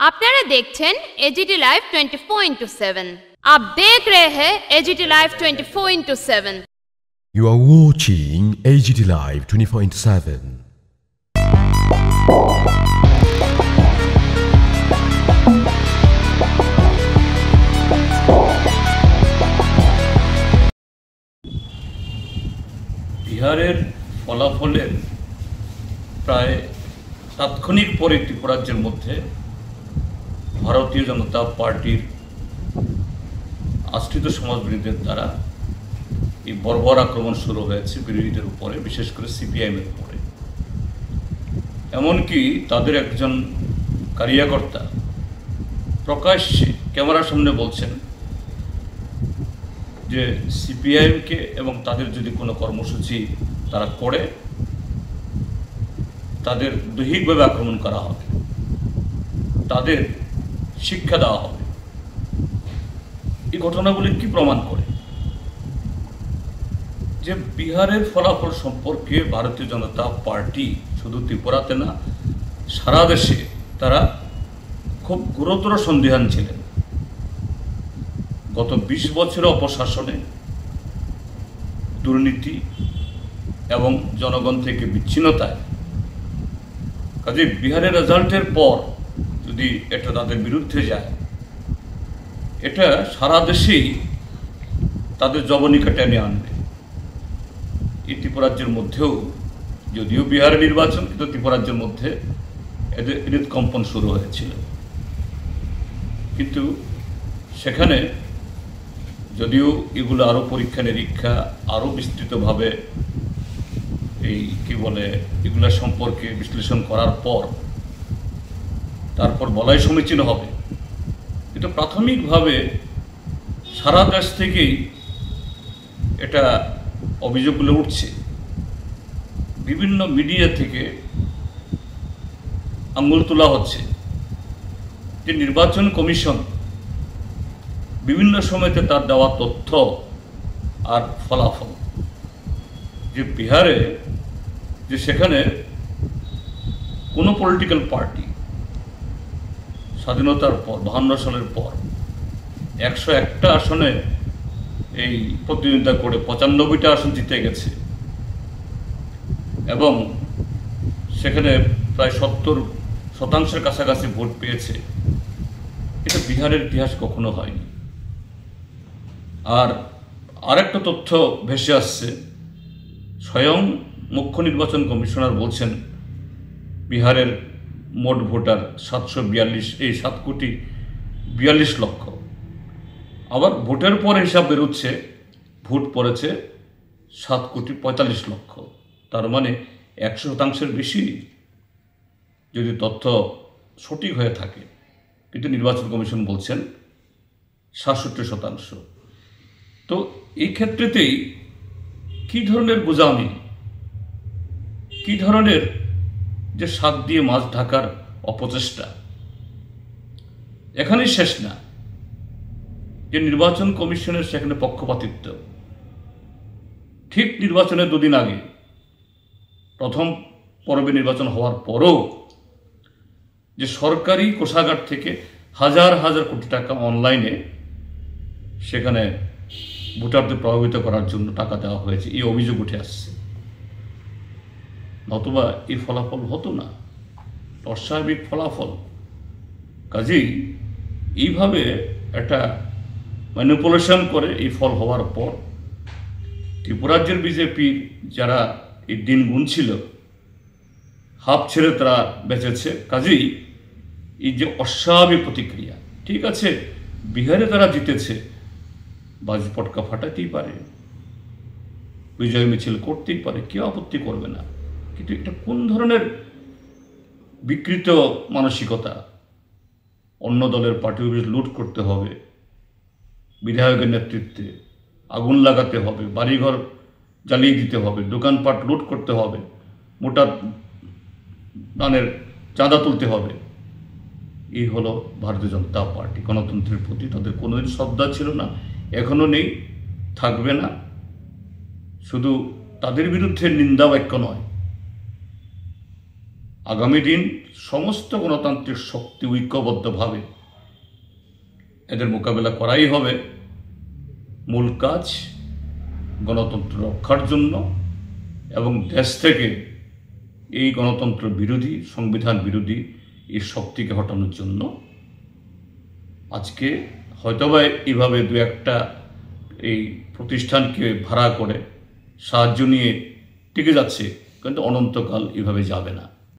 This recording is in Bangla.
আপনারা দেখছেন एजीटी लाइव 24/7। आप देख रहे हैं AGT live 24/7। You are watching AGT Live 24/7. বিহারের ফলাফলের প্রায় তাৎক্ষণিক পরে ত্রিপুরাজ্যের মধ্যে ভারতীয় জনতা পার্টির আশ্রিত সমাজবিরোধীদের দ্বারা এই বর্বর আক্রমণ শুরু হয়েছে বিরোধীদের উপরে, বিশেষ করে সিপিআইএমের উপরে। এমনকি তাদের একজন কার্যকর্তা প্রকাশ্যে ক্যামেরার সামনে বলছেন যে সিপিআইএমকে এবং তাদের যদি কোনো কর্মসূচি তারা করে তাদের দৈহিকভাবে আক্রমণ করা হবে, তাদের শিক্ষা দেওয়া হবে। এই ঘটনাগুলি কি প্রমাণ করে যে বিহারের ফলাফল সম্পর্কে ভারতীয় জনতা পার্টি শুধু ত্রিপুরাতে না, সারা দেশে তারা খুব গুরুতর সন্দিহান ছিলেন। গত 20 বছরের অপশাসনে, দুর্নীতি এবং জনগণ থেকে বিচ্ছিন্নতায়, কাজে বিহারের রেজাল্টের পর যদি এটা তাদের বিরুদ্ধে যায়, এটা সারা দেশেই তাদের জবনিকা টেনে আনবে। এই ত্রিপুরাজ্যের মধ্যেও, যদিও বিহারের নির্বাচন, কিন্তু ত্রিপুরাজ্যের মধ্যে এদের হৃদকম্পন শুরু হয়েছিল। কিন্তু সেখানে যদিও এগুলো আরও পরীক্ষা নিরীক্ষা, আরও বিস্তৃতভাবে এই কি বলে এগুলো সম্পর্কে বিশ্লেষণ করার পর তারপর বলাই সমীচীন হবে, কিন্তু প্রাথমিকভাবে সারা দেশ থেকেই এটা অভিযোগগুলো উঠছে। বিভিন্ন মিডিয়া থেকে আঙুল তোলা হচ্ছে যে নির্বাচন কমিশন বিভিন্ন সময়তে তার দেওয়া তথ্য আর ফলাফল, যে বিহারে যে সেখানে কোনো পলিটিক্যাল পার্টি স্বাধীনতার পর 52 সালের পর 101টা আসনে এই প্রতিদ্বন্দ্বিতা করে 95টা আসন জিতে গেছে এবং সেখানে প্রায় 70% কাছাকাছি ভোট পেয়েছে। এটা বিহারের ইতিহাস কখনো হয়নি। আর আরেকটা তথ্য ভেসে আসছে, স্বয়ং মুখ্য নির্বাচন কমিশনার বলছেন বিহারের মোট ভোটার 742 লক্ষ। আবার ভোটের পর হিসাব বেরোচ্ছে ভোট পড়েছে 7,45 লক্ষ। তার মানে 100% বেশি যদি তথ্য সঠিক হয়ে থাকে, কিন্তু নির্বাচন কমিশন বলছেন 67%। তো এই ক্ষেত্রেতেই কী ধরনের গোঁজামি, কী ধরনের যে শাক দিয়ে মাছ ঢাকার অপচেষ্টা, এখানেই শেষ না। যে নির্বাচন কমিশনের সেখানে পক্ষপাতিত্ব, ঠিক নির্বাচনের 2 দিন আগে, প্রথম পর্বে নির্বাচন হওয়ার পরও যে সরকারি কোষাগার থেকে হাজার হাজার কোটি টাকা অনলাইনে সেখানে ভোটারদের প্রভাবিত করার জন্য টাকা দেওয়া হয়েছে, এই অভিযোগ উঠে আসছে। নতুবা এই ফলাফল হতো না, অস্বাভাবিক ফলাফল। কাজেই এইভাবে একটা ম্যানিপুলেশন করে এই ফল হওয়ার পর ত্রিপুরাজ্যের বিজেপির যারা এই দিন গুনছিল, হাফ ছেড়ে তারা বেঁচেছে। কাজেই এই যে অস্বাভাবিক প্রতিক্রিয়া, ঠিক আছে বিহারে তারা জিতেছে, বাজি পটকা ফাটাতেই পারে, বিজয় মিছিল করতেই পারে, কেউ আপত্তি করবে না। কিন্তু এটা কোন ধরনের বিকৃত মানসিকতা, অন্য দলের পার্টি অফিস লুট করতে হবে, বিধায়কের নেতৃত্বে আগুন লাগাতে হবে, বাড়িঘর জ্বালিয়ে দিতে হবে, দোকানপাট লুট করতে হবে, মোটা দানের চাঁদা তুলতে হবে। এই হলো ভারতীয় জনতা পার্টি। গণতন্ত্রের প্রতি তাদের কোনোদিন শ্রদ্ধা ছিল না, এখনও নেই, থাকবে না। শুধু তাদের বিরুদ্ধে নিন্দা বাক্য নয়, আগামী দিন সমস্ত গণতান্ত্রিক শক্তি ঐক্যবদ্ধভাবে এদের মোকাবেলা করাই হবে মূল কাজ, গণতন্ত্র রক্ষার জন্য এবং দেশ থেকে এই গণতন্ত্র বিরোধী, সংবিধান বিরোধী এই শক্তিকে হটানোর জন্য। আজকে হয়তোবা এইভাবে দু একটা এই প্রতিষ্ঠানকে ভাড়া করে সাহায্য নিয়ে টিকে যাচ্ছে, কিন্তু অনন্তকাল এভাবে যাবে না।